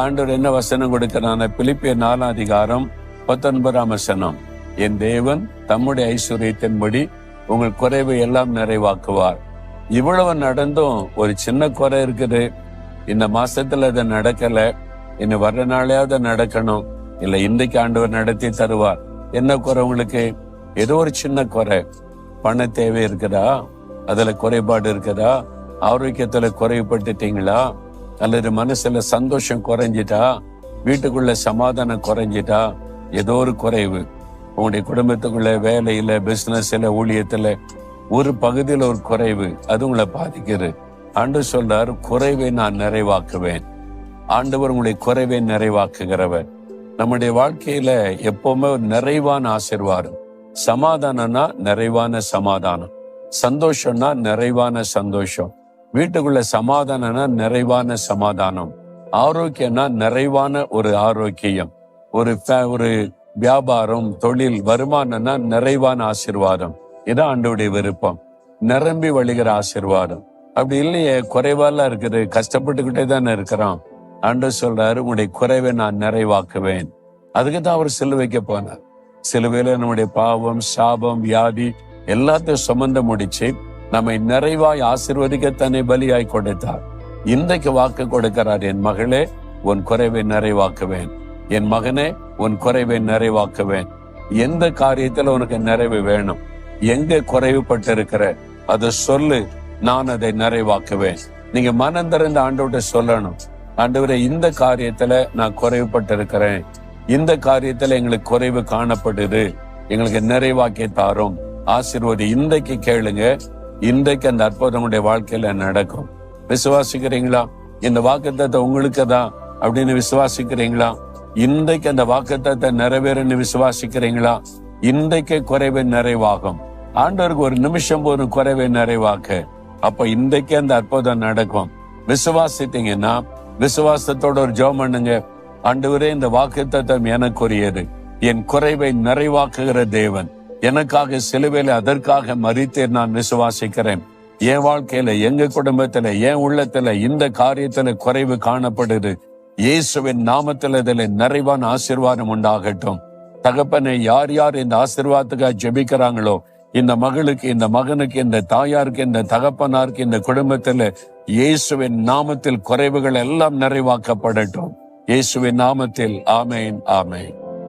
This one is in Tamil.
ஆண்டவர் என்ன வசனம் கொடுக்கிறான? பிலிப்பியர் 4:19 என் தேவன் தம்முடைய ஐஸ்வர்யத்தின்படி உங்கள் குறைவை எல்லாம் நிறைவாக்குவார். இவ்வளவு நடந்தும் ஒரு சின்ன குறை இருக்குது, இந்த மாசத்துல அது நடக்கல, இன்னும் வர்ற நாளையாவது நடக்கணும், இல்ல இன்றைக்கு ஆண்டவர் நடத்தி தருவார். என்ன குறை உங்களுக்கு? ஏதோ ஒரு சின்ன குறை. பண தேவை இருக்குதா? அதுல குறைபாடு இருக்குதா? ஆரோக்கியத்துல குறைபட்டுட்டீங்களா? அல்லது மனசுல சந்தோஷம் குறைஞ்சிட்டா? வீட்டுக்குள்ள சமாதானம் குறைஞ்சிட்டா? ஏதோ ஒரு குறைவு உங்களுடைய குடும்பத்துக்குள்ள, வேலையில, பிசினஸ்ல, ஊழியத்துல ஒரு பகுதியில் ஒரு குறைவு, அது உங்களை பாதிக்குது. ஆண்டவர் சொல்றாரு, குறைவை நான் நிறைவாக்குவேன். ஆண்டவர் உங்களுடைய குறைவை நிறைவாக்குகிறவர். நம்முடைய வாழ்க்கையில எப்பவுமே ஒரு நிறைவான ஆசீர்வாதம். சமாதானம்னா நிறைவான சமாதானம், சந்தோஷம்னா நிறைவான சந்தோஷம், வீட்டுக்குள்ள சமாதானம்னா நிறைவான சமாதானம், ஆரோக்கியம்னா நிறைவான ஒரு ஆரோக்கியம், ஒரு வியாபாரம், தொழில், வருமானம்னா நிறைவான ஆசீர்வாதம். இதான் ஆண்டவருடைய விருப்பம், நிரம்பி வழிகிற ஆசீர்வாதம். அப்படி இல்லையே, குறைவாலாம் இருக்குது, கஷ்டப்பட்டுக்கிட்டே தானே இருக்கிறோம். ஆண்டவர் சொல்றாரு, உங்களுடைய குறைவை நான் நிறைவாக்குவேன். அதுக்கு தான் அவர் சிலுவைக்கு போனார். சிலுவையில நம்முடைய பாவம், சாபம், வியாதி எல்லாத்தையும் சுமந்து முடிச்சு நம்மை நிறைவாய் ஆசீர்வதிக்க தன்னை பலியாய் கொடுத்தார். இன்றைக்கு வாக்கு கொடுக்கிறார், என் மகளே உன் குறைவை நிறைவாக்குவேன், என் மகனே உன் குறைவை நிறைவாக்குவேன். எந்த காரியத்துல உனக்கு நிறைவு வேணும், எங்க குறைவுபட்டு இருக்கிற அதை சொல்லு, நான் அதை நிறைவாக்குவேன். நீங்க மனம் திறந்து ஆண்டவர்கிட்ட சொல்லணும், ஆண்டவரே இந்த காரியத்துல நான் குறைவுபட்டு இருக்கிறேன், இந்த காரியத்துல எங்களுக்கு குறைவு காணப்படுது, எங்களுக்கு நிறைவாக்கி தாரும், ஆசீர்வாதி. இன்றைக்கு கேளுங்க, இன்றைக்கு அந்த அற்புதம் உடைய வாழ்க்கையில நடக்கும். விசுவாசிக்கிறீங்களா? இந்த வாக்குத்தத்தத்தை உங்களுக்கு தான் அப்படின்னு விசுவாசிக்கிறீங்களா? இன்றைக்கு அந்த வாக்குத்தத்தத்தை நிறைவேறுன்னு விசுவாசிக்கிறீங்களா? இன்றைக்கு குறைவை நிறைவாகும். ஆண்டவருக்கு ஒரு நிமிஷம் போதும் குறைவை நிறைவாக்க. அப்ப இன்றைக்கு அந்த அற்புதம் நடக்கும். விசுவாசித்தீங்கன்னா விசுவாசத்தோட ஒரு ஜெபம் பண்ணுங்க. ஆண்டவரே, இந்த வாக்குத்தத்தம் எனக்குரியது, என் குறைவை நிறைவாக்குகிற தேவன் எனக்காக சிலுவையில அதற்காக மரித்தேன், நான் விசுவாசிக்கிறேன். என் வாழ்க்கையில, எங்க குடும்பத்துல, என் உள்ளத்துல இந்த காரியத்துல குறைவு காணப்படுது, இயேசுவின் நாமத்தில் இதில் நிறைவான ஆசீர்வாதம் உண்டாகட்டும். தகப்பனை, யார் யார் இந்த ஆசீர்வாதத்துக்காக ஜெபிக்கிறாங்களோ, இந்த மகளுக்கு, இந்த மகனுக்கு, இந்த தாயாருக்கு, இந்த தகப்பனாருக்கு, இந்த குடும்பத்துல இயேசுவின் நாமத்தில் குறைவுகள் எல்லாம் நிறைவாக்கப்படட்டும். இயேசுவின் நாமத்தில் ஆமேன், ஆமேன்.